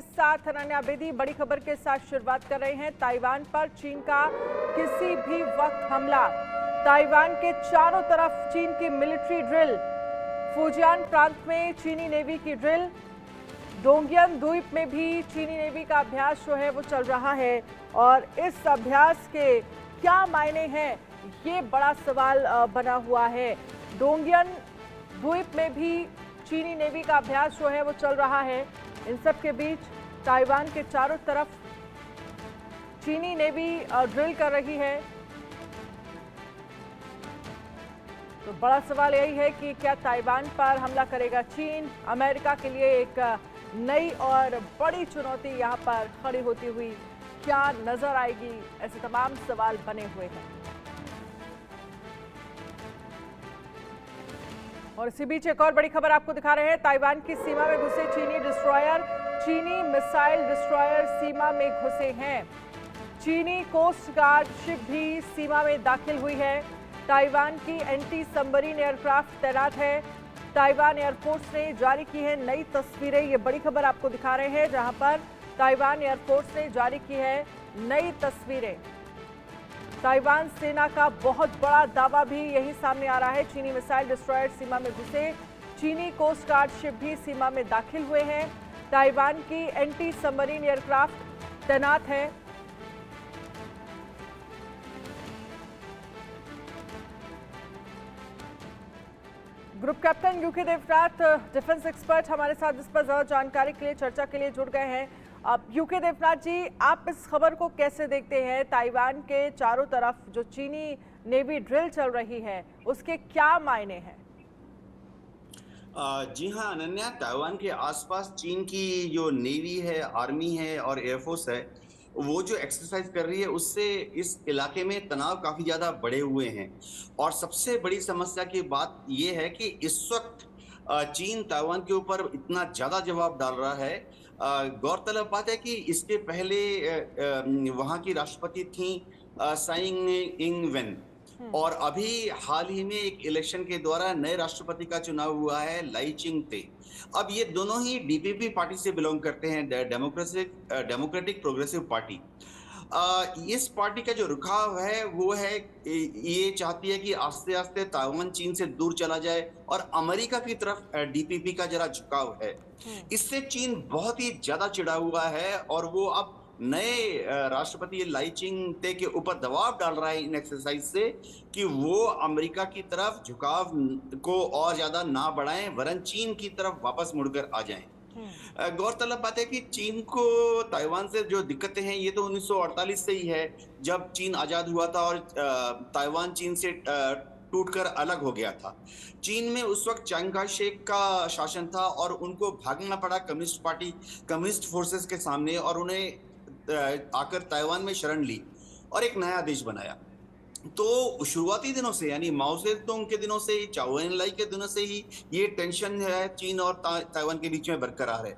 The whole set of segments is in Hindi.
साथ अनन्या बेदी बड़ी खबर के साथ शुरुआत कर रहे हैं। ताइवान पर चीन का किसी भी वक्त हमला। ताइवान के चारों तरफ चीन की मिलिट्री ड्रिल। फुजियान प्रांत में चीनी नेवी की ड्रिल। डोंगियन द्वीप में भी चीनी नेवी का अभ्यास जो है वो चल रहा है और इस अभ्यास के क्या मायने हैं, ये बड़ा सवाल बना हुआ है। डोंगियन द्वीप में भी चीनी नेवी का अभ्यास जो है वो चल रहा है। इन सब के बीच ताइवान के चारों तरफ चीनी नेवी ड्रिल कर रही है। तो बड़ा सवाल यही है कि क्या ताइवान पर हमला करेगा चीन। अमेरिका के लिए एक नई और बड़ी चुनौती यहां पर खड़ी होती हुई क्या नजर आएगी, ऐसे तमाम सवाल बने हुए हैं। और इसी बीच एक और बड़ी खबर आपको दिखा रहे हैं। ताइवान की सीमा में घुसे चीनी डिस्ट्रॉयर। चीनी मिसाइल डिस्ट्रॉयर सीमा में घुसे हैं। चीनी कोस्ट गार्ड शिप भी सीमा में दाखिल हुई है। ताइवान की एंटी सबमरीन एयरक्राफ्ट तैनात है। ताइवान एयरफोर्स ने जारी की है नई तस्वीरें। ये बड़ी खबर आपको दिखा रहे हैं, जहां पर ताइवान एयरफोर्स ने जारी की है नई तस्वीरें। ताइवान सेना का बहुत बड़ा दावा भी यही सामने आ रहा है। चीनी मिसाइल डिस्ट्रॉयर सीमा में घुसे। चीनी कोस्ट गार्ड शिप भी सीमा में दाखिल हुए हैं। ताइवान की एंटी सबमरीन एयरक्राफ्ट तैनात है। Group captain UK Devnath, defence expert, हमारे साथ इस पर ज्यादा जानकारी के लिए, चर्चा के लिए जुड़ गए हैं। अब यूके देवनाथ जी, आप इस खबर को कैसे देखते हैं? ताइवान के चारों तरफ जो चीनी नेवी ड्रिल चल रही है, उसके क्या मायने हैं? जी हाँ अनन्या, ताइवान के आसपास चीन की जो नेवी है, आर्मी है और एयरफोर्स है, वो जो एक्सरसाइज कर रही है उससे इस इलाके में तनाव काफी ज्यादा बढ़े हुए हैं। और सबसे बड़ी समस्या की बात यह है कि इस वक्त चीन ताइवान के ऊपर इतना ज्यादा जवाब डाल रहा है। गौरतलब बात है कि इसके पहले वहां की राष्ट्रपति थी साई इंग वेन, और अभी हाल ही में एक इलेक्शन के द्वारा नए राष्ट्रपति का चुनाव हुआ है, लाई चिंग ते। अब ये दोनों ही डीपीपी पार्टी से बिलोंग करते हैं, डेमोक्रेटिक प्रोग्रेसिव पार्टी। इस पार्टी का जो रुखाव है वो है, ये चाहती है कि आस्ते आस्ते ताइवान चीन से दूर चला जाए और अमेरिका की तरफ डीपीपी का जरा झुकाव है। इससे चीन बहुत ही ज्यादा चिढ़ा हुआ है और वो अब नए राष्ट्रपति लाई चिंग ते के ऊपर दबाव डाल रहा है इन एक्सरसाइज से कि वो अमेरिका की तरफ झुकाव को और ज्यादा ना बढ़ाएं, वरन चीन की तरफ वापस मुड़कर आ जाएं। गौरतलब बात है कि चीन को ताइवान से जो दिक्कतें हैं ये तो 1948 से ही है, जब चीन आजाद हुआ था और ताइवान चीन से टूटकर अलग हो गया था। चीन में उस वक्त चिंग काय शेक का शासन था और उनको भागना पड़ा कम्युनिस्ट फोर्सेस के सामने, और उन्हें आकर ताइवान में शरण ली और एक नया देश बनाया। तो शुरुआती दिनों से, यानी माओ सेतुंग के दिनों से ही, चाओ एन लाई के दिनों से ही ये टेंशन है चीन और ताइवान के बीच में बरकरार है।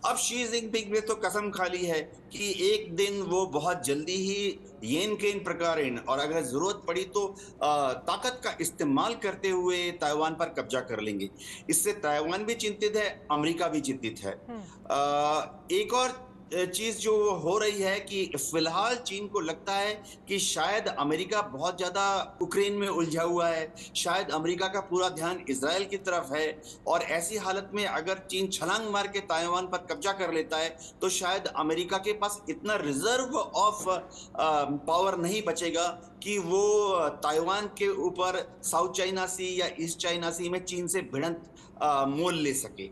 अब शी जिनपिंग ने तो कसम खा ली है कि एक दिन वो बहुत जल्दी ही येन केन प्रकारेण, और अगर जरूरत पड़ी तो ताकत का इस्तेमाल करते हुए ताइवान पर कब्जा कर लेंगे। इससे ताइवान भी चिंतित है, अमेरिका भी चिंतित है। एक और चीज जो हो रही है कि फिलहाल चीन को लगता है कि शायद अमेरिका बहुत ज्यादा यूक्रेन में उलझा हुआ है, शायद अमेरिका का पूरा ध्यान इजराइल की तरफ है, और ऐसी हालत में अगर चीन छलांग मार के ताइवान पर कब्जा कर लेता है तो शायद अमेरिका के पास इतना रिजर्व ऑफ पावर नहीं बचेगा कि वो ताइवान के ऊपर साउथ चाइना सी या ईस्ट चाइना सी में चीन से भिड़ंत मोल ले सके।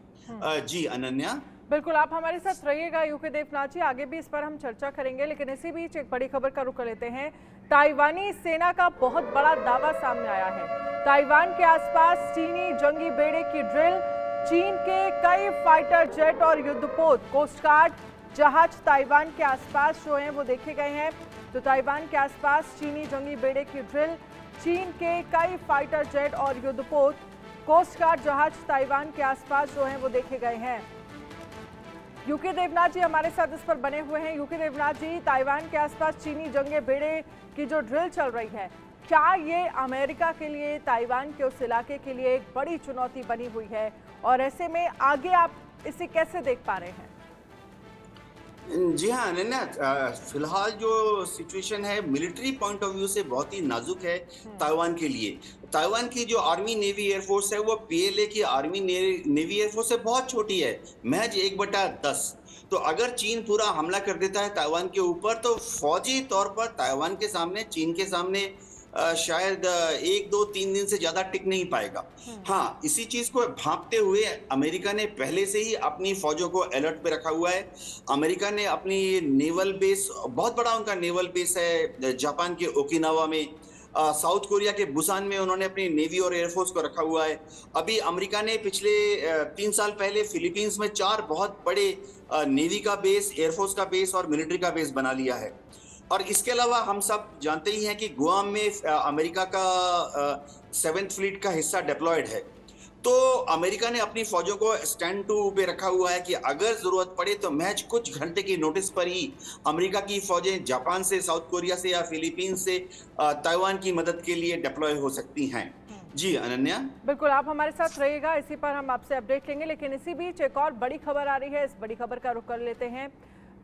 जी अनन्या, बिल्कुल, आप हमारे साथ रहिएगा यूके देवनाथ जी, आगे भी इस पर हम चर्चा करेंगे, लेकिन इसी बीच एक बड़ी खबर का रुख कर लेते हैं। ताइवानी सेना का बहुत बड़ा दावा सामने आया है। ताइवान के आसपास चीनी जंगी बेड़े की ड्रिल। चीन के कई फाइटर जेट और युद्धपोत, कोस्ट गार्ड जहाज ताइवान के आसपास जो हैं वो देखे गए हैं। तो ताइवान के आसपास चीनी जंगी बेड़े की ड्रिल, चीन के कई फाइटर जेट और युद्धपोत, कोस्ट गार्ड जहाज ताइवान के आसपास जो हैं वो देखे गए हैं। यूके देवनाथ जी हमारे साथ इस पर बने हुए हैं। यूके देवनाथ जी, ताइवान के आसपास चीनी जंगे बेड़े की जो ड्रिल चल रही है, क्या ये अमेरिका के लिए, ताइवान के उस इलाके के लिए एक बड़ी चुनौती बनी हुई है? और ऐसे में आगे आप इसे कैसे देख पा रहे हैं? जी हाँ, अनन्या, फिलहाल जो सिचुएशन है मिलिट्री पॉइंट ऑफ व्यू से बहुत ही नाजुक है ताइवान के लिए। ताइवान की जो आर्मी नेवी एयरफोर्स है वो पीएलए की आर्मी नेवी एयरफोर्स से बहुत छोटी है, महज 1/10। तो अगर चीन पूरा हमला कर देता है ताइवान के ऊपर तो फौजी तौर पर ताइवान के सामने, चीन के सामने शायद 1 2 3 दिन से ज्यादा टिक नहीं पाएगा। हाँ, इसी चीज को भांपते हुए अमेरिका ने पहले से ही अपनी फौजों को अलर्ट पे रखा हुआ है। अमेरिका ने अपनी नेवल बेस, बहुत बड़ा उनका नेवल बेस है जापान के ओकिनावा में। साउथ कोरिया के बुसान में उन्होंने अपनी नेवी और एयरफोर्स को रखा हुआ है। अभी अमेरिका ने पिछले 3 साल पहले फिलीपींस में 4 बहुत बड़े नेवी का बेस, एयरफोर्स का बेस और मिलिट्री का बेस बना लिया है। और इसके अलावा हम सब जानते ही हैं कि गुआम में अमेरिका का 7th फ्लीट का हिस्सा डिप्लॉयड है। तो अमेरिका ने अपनी फौजों को स्टैंड टू पे रखा हुआ है कि अगर जरूरत पड़े तो महज कुछ घंटे की नोटिस पर ही अमेरिका की फौजें जापान से, साउथ कोरिया से या फिलीपींस से ताइवान की मदद के लिए डिप्लॉय हो सकती हैं। जी अनन्या, बिल्कुल, आप हमारे साथ रहिएगा, इसी पर हम आपसे अपडेट लेंगे। लेकिन इसी बीच एक और बड़ी खबर आ रही है, इस बड़ी खबर का रुख कर लेते हैं।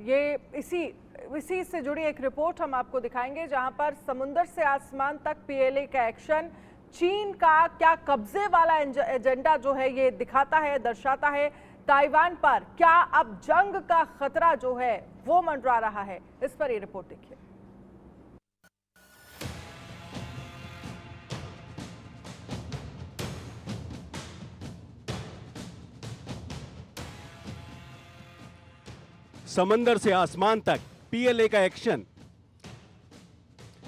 ये इसी से जुड़ी एक रिपोर्ट हम आपको दिखाएंगे, जहां पर समुंदर से आसमान तक पीएलए का एक्शन, चीन का क्या कब्जे वाला एजेंडा जो है ये दिखाता है, दर्शाता है। ताइवान पर क्या अब जंग का खतरा जो है वो मंडरा रहा है, इस पर ये रिपोर्ट देखिए। समंदर से आसमान तक पीएलए का एक्शन,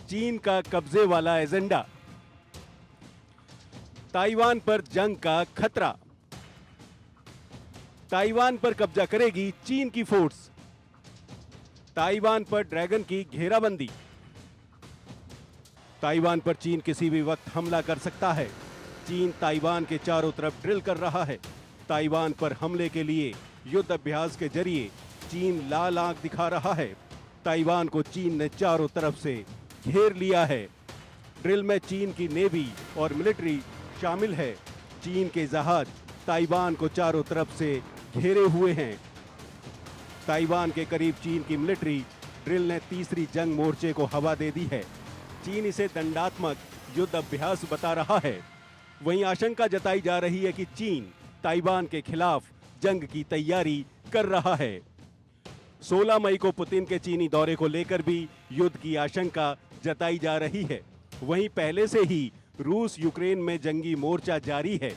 चीन का कब्जे वाला एजेंडा, ताइवान पर जंग का खतरा, ताइवान पर कब्जा करेगी चीन की फोर्स, ताइवान पर ड्रैगन की घेराबंदी, ताइवान पर चीन किसी भी वक्त हमला कर सकता है, चीन ताइवान के चारों तरफ ड्रिल कर रहा है, ताइवान पर हमले के लिए युद्ध अभ्यास के जरिए चीन लाल आंख दिखा रहा है, ताइवान को चीन ने चारों तरफ से घेर लिया है, ड्रिल में चीन की नेवी और मिलिट्री शामिल है, चीन के जहाज ताइवान को चारों तरफ से घेरे हुए हैं, ताइवान के करीब चीन की मिलिट्री ड्रिल ने तीसरी जंग मोर्चे को हवा दे दी है, चीन इसे दंडात्मक युद्ध अभ्यास बता रहा है। वहीं आशंका जताई जा रही है कि चीन ताइवान के खिलाफ जंग की तैयारी कर रहा है। 16 मई को पुतिन के चीनी दौरे को लेकर भी युद्ध की आशंका जताई जा रही है। वहीं पहले से ही रूस यूक्रेन में जंगी मोर्चा जारी है।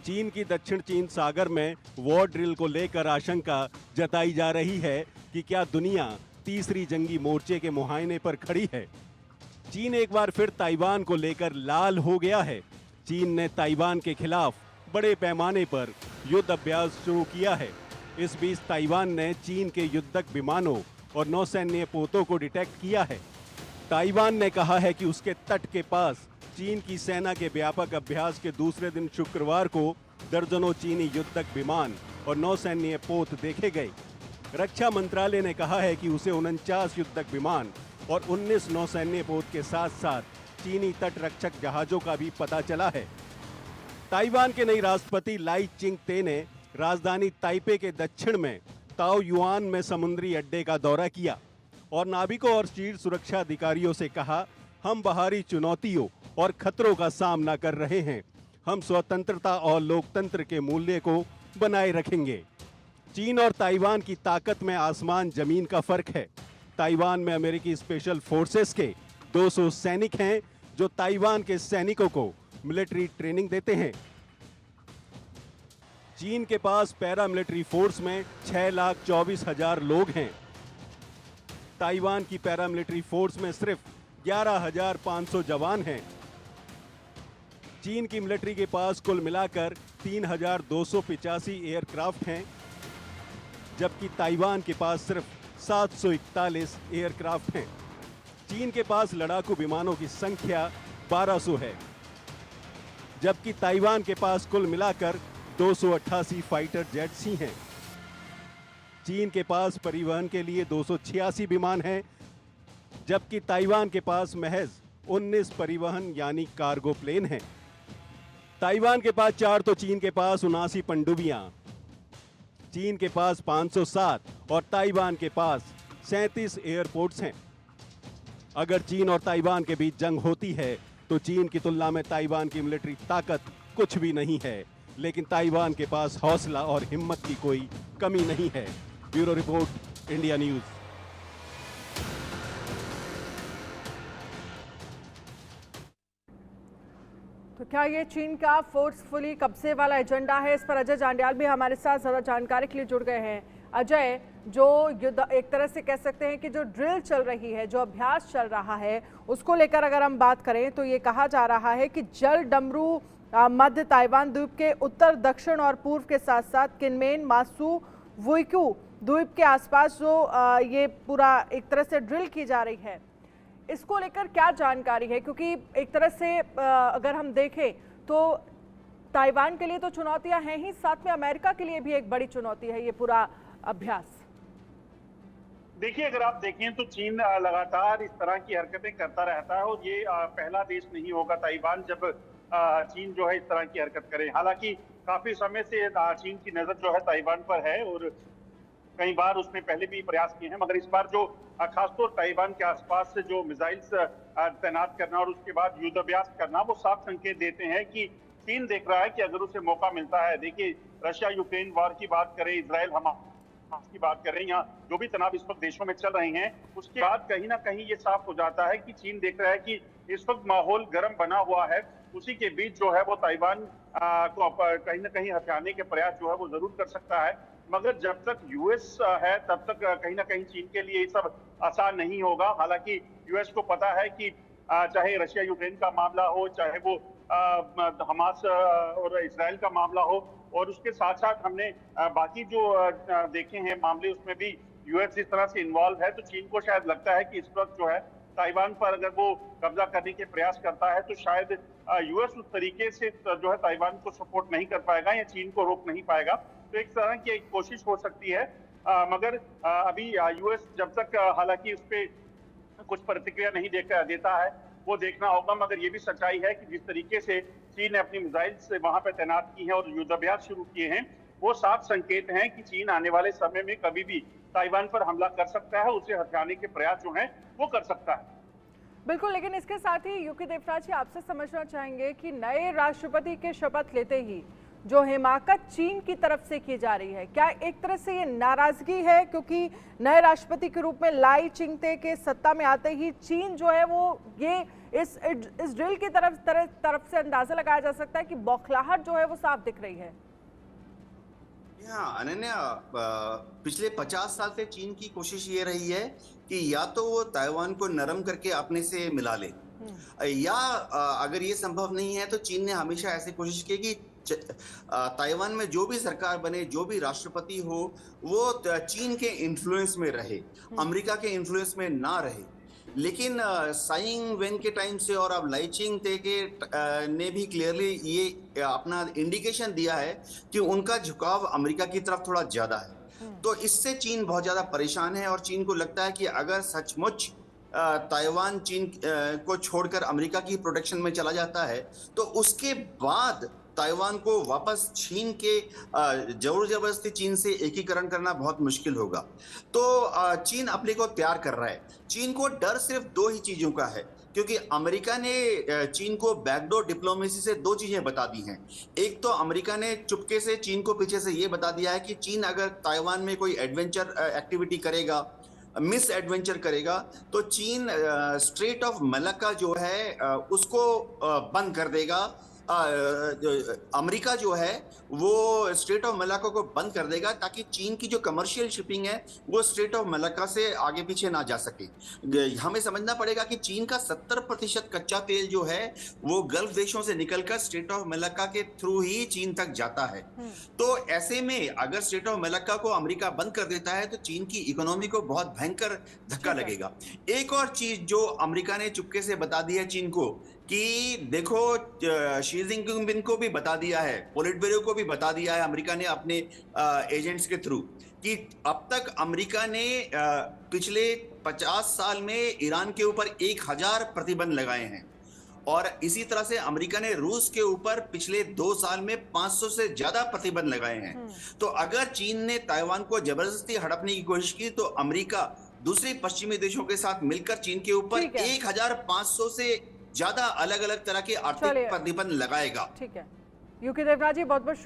चीन की दक्षिण चीन सागर में वॉर ड्रिल को लेकर आशंका जताई जा रही है कि क्या दुनिया तीसरी जंगी मोर्चे के मुहायने पर खड़ी है। चीन एक बार फिर ताइवान को लेकर लाल हो गया है। चीन ने ताइवान के खिलाफ बड़े पैमाने पर युद्ध अभ्यास शुरू किया है। इस बीच ताइवान ने चीन के युद्धक विमानों और नौसैन्य पोतों को डिटेक्ट किया है। ताइवान ने कहा है कि उसके तट के पास चीन की सेना के व्यापक अभ्यास के दूसरे दिन शुक्रवार को दर्जनों चीनी युद्धक विमान और नौसैन्य पोत देखे गए। रक्षा मंत्रालय ने कहा है कि उसे 49 युद्धक विमान और 19 नौसैन्य पोत के साथ साथ चीनी तट रक्षक जहाजों का भी पता चला है। ताइवान के नई राष्ट्रपति लाई चिंग-ते ने राजधानी ताइपे के दक्षिण में ताओ युआन में समुद्री अड्डे का दौरा किया और नाविकों और शीर्ष सुरक्षा अधिकारियों से कहा, हम बाहरी चुनौतियों और खतरों का सामना कर रहे हैं, हम स्वतंत्रता और लोकतंत्र के मूल्य को बनाए रखेंगे। चीन और ताइवान की ताकत में आसमान जमीन का फर्क है। ताइवान में अमेरिकी स्पेशल फोर्सेस के 200 सैनिक हैं जो ताइवान के सैनिकों को मिलिट्री ट्रेनिंग देते हैं। चीन के पास पैरामिलिट्री फोर्स में 6,24,000 लोग हैं। ताइवान की पैरामिलिट्री फोर्स में सिर्फ 11,500 जवान हैं। चीन की मिलिट्री के पास कुल मिलाकर 3,285 एयरक्राफ्ट हैं, जबकि ताइवान के पास सिर्फ 741 एयरक्राफ्ट हैं। चीन के पास लड़ाकू विमानों की संख्या 1200 है, जबकि ताइवान के पास कुल मिलाकर 288 फाइटर जेट्स ही हैं। चीन के पास परिवहन के लिए 286 विमान हैं, जबकि ताइवान के पास महज 19 परिवहन यानी कार्गो प्लेन हैं। ताइवान के पास 4 तो चीन के पास 79 पनडुब्बियां। चीन के पास 507 और ताइवान के पास 37 एयरपोर्ट्स हैं। अगर चीन और ताइवान के बीच जंग होती है तो चीन की तुलना में ताइवान की मिलिट्री ताकत कुछ भी नहीं है, लेकिन ताइवान के पास हौसला और हिम्मत की कोई कमी नहीं है। Bureau report, India news. तो क्या ये चीन का फोर्सफुली कब्जे वाला एजेंडा है? इस पर अजय जांडियाल भी हमारे साथ ज्यादा जानकारी के लिए जुड़ गए हैं। अजय, जो युद्ध एक तरह से कह सकते हैं कि जो ड्रिल चल रही है, जो अभ्यास चल रहा है, उसको लेकर अगर हम बात करें तो ये कहा जा रहा है कि जल डमरू मध्य ताइवान द्वीप के उत्तर, दक्षिण और पूर्व के साथ साथ किनमेन, मासू, वुइक्यू द्वीप के आसपास जो ये पूरा एक तरह से ड्रिल की जा रही है, इसको लेकर क्या जानकारी है? क्योंकि एक तरह से अगर हम देखें तो ताइवान के लिए तो चुनौतियां हैं ही, साथ में अमेरिका के लिए भी एक बड़ी चुनौती है ये पूरा अभ्यास। देखिए, अगर आप देखें तो चीन लगातार इस तरह की हरकतें करता रहता है और ये पहला देश नहीं होगा ताइवान जब चीन जो है इस तरह की हरकत करे। हालांकि काफी समय से चीन की नजर जो है ताइवान पर है और कई बार उसने पहले भी प्रयास किए हैं, मगर इस बार जो खासतौर ताइवान के आसपास से जो मिसाइल्स तैनात करना और उसके बाद युद्धाभ्यास करना, वो साफ संकेत देते हैं कि चीन देख रहा है कि अगर उसे मौका मिलता है। देखिए, रशिया यूक्रेन वॉर की बात करें, इजराइल हमास की बात करें, या जो भी तनाव इस वक्त देशों में चल रहे हैं, उसके बाद कहीं ना कहीं ये साफ हो जाता है कि चीन देख रहा है कि इस वक्त माहौल गर्म बना हुआ है। उसी के बीच जो है वो ताइवान को कहीं ना कहीं हथियाने के प्रयास जो है वो जरूर कर सकता है, मगर जब तक यूएस है तब तक कहीं ना कहीं चीन के लिए ये सब आसान नहीं होगा। हालांकि यूएस को पता है कि चाहे रशिया यूक्रेन का मामला हो, चाहे वो हमास और इजराइल का मामला हो, और उसके साथ साथ हमने बाकी जो देखे हैं मामले, उसमें भी यूएस इस तरह से इन्वॉल्व है। तो चीन को शायद लगता है कि इस वक्त जो है ताइवान पर अगर वो कब्जा करने के प्रयास करता है तो शायद यूएस उस तरीके से जो है ताइवान को सपोर्ट नहीं कर पाएगा या चीन को रोक नहीं पाएगा। तो एक तरह की एक कोशिश हो सकती है, मगर अभी यूएस जब तक हालांकि उस पर कुछ प्रतिक्रिया नहीं देता है, वो देखना होगा। मगर ये भी सच्चाई है कि जिस तरीके से चीन ने अपनी मिसाइल्स वहां पर तैनात की हैं और युद्धाभ्यास शुरू किए हैं, वो साफ संकेत हैं कि चीन आने वाले समय में कभी भी ताइवान पर हमला कर सकता है, उसे हथियाने के प्रयास जो हैं वो कर सकता है। बिल्कुल, लेकिन इसके साथ ही यूके देवराज जी, आपसे समझना चाहेंगे कि नए राष्ट्रपति के शपथ लेते ही जो हिमाकत चीन की तरफ से की जा रही है, क्या एक तरह से ये नाराजगी है? क्योंकि नए राष्ट्रपति के रूप में लाई चिंगते के सत्ता में आते ही चीन जो है वो ये इस ड्रिल की तरफ से अंदाजा लगाया जा सकता है कि बौखलाहट जो है वो साफ दिख रही है। अनन्या, पिछले 50 साल से चीन की कोशिश ये रही है कि या तो वो ताइवान को नरम करके अपने से मिला ले, या अगर ये संभव नहीं है तो चीन ने हमेशा ऐसी कोशिश की कि ताइवान में जो भी सरकार बने, जो भी राष्ट्रपति हो, वो चीन के इन्फ्लुएंस में रहे, अमेरिका के इन्फ्लुएंस में ना रहे। लेकिन साइंग वेन के टाइम से और अब लाई चिंगते के ने भी क्लियरली ये अपना इंडिकेशन दिया है कि उनका झुकाव अमेरिका की तरफ थोड़ा ज्यादा है। तो इससे चीन बहुत ज्यादा परेशान है और चीन को लगता है कि अगर सचमुच ताइवान चीन को छोड़कर अमेरिका की प्रोटेक्शन में चला जाता है तो उसके बाद ताइवान को वापस चीन के जबरदस्ती जबरदस्ती चीन से एकीकरण करना बहुत मुश्किल होगा। तो चीन अपने को तैयार कर रहा है। चीन को डर सिर्फ दो ही चीजों का है, क्योंकि अमेरिका ने चीन को बैकडोर डिप्लोमेसी से दो चीजें बता दी हैं। एक तो अमेरिका ने चुपके से चीन को पीछे से ये बता दिया है कि चीन अगर ताइवान में कोई एडवेंचर एक्टिविटी करेगा, मिस एडवेंचर करेगा, तो चीन स्ट्रेट ऑफ मलक्का जो है उसको बंद कर देगा। अमेरिका जो है वो स्ट्रेट ऑफ मलाक्का को बंद कर देगा ताकि चीन की जो कमर्शियल शिपिंग है वो स्ट्रेट ऑफ मलाक्का से आगे पीछे ना जा सके। हमें समझना पड़ेगा कि चीन का 70% कच्चा तेल जो है वो गल्फ देशों से निकलकर स्ट्रेट ऑफ मलाक्का के थ्रू ही चीन तक जाता है। तो ऐसे में अगर स्ट्रेट ऑफ मलाक्का को अमेरिका बंद कर देता है तो चीन की इकोनॉमी को बहुत भयंकर धक्का लगेगा। एक और चीज जो अमेरिका ने चुपके से बता दी है चीन को कि देखो, शी जिनपिंग को भी बता दिया है, पोलिट ब्यूरो को भी बता दिया है अमेरिका ने अपने एजेंट्स के थ्रू कि अब तक अमेरिका ने पिछले 50 साल में ईरान के ऊपर 1000 प्रतिबंध लगाए हैं और इसी तरह से अमेरिका ने रूस के ऊपर पिछले 2 साल में 500 से ज्यादा प्रतिबंध लगाए हैं। तो अगर चीन ने ताइवान को जबरदस्ती हड़पने की कोशिश की तो अमेरिका दूसरे पश्चिमी देशों के साथ मिलकर चीन के ऊपर ठीक है। 1500 से ज्यादा अलग अलग तरह के आर्थिक चलिए। प्रतिबंध लगाएगा। ठीक है, यूके देवनाथ जी, बहुत बहुत शुक्रिया।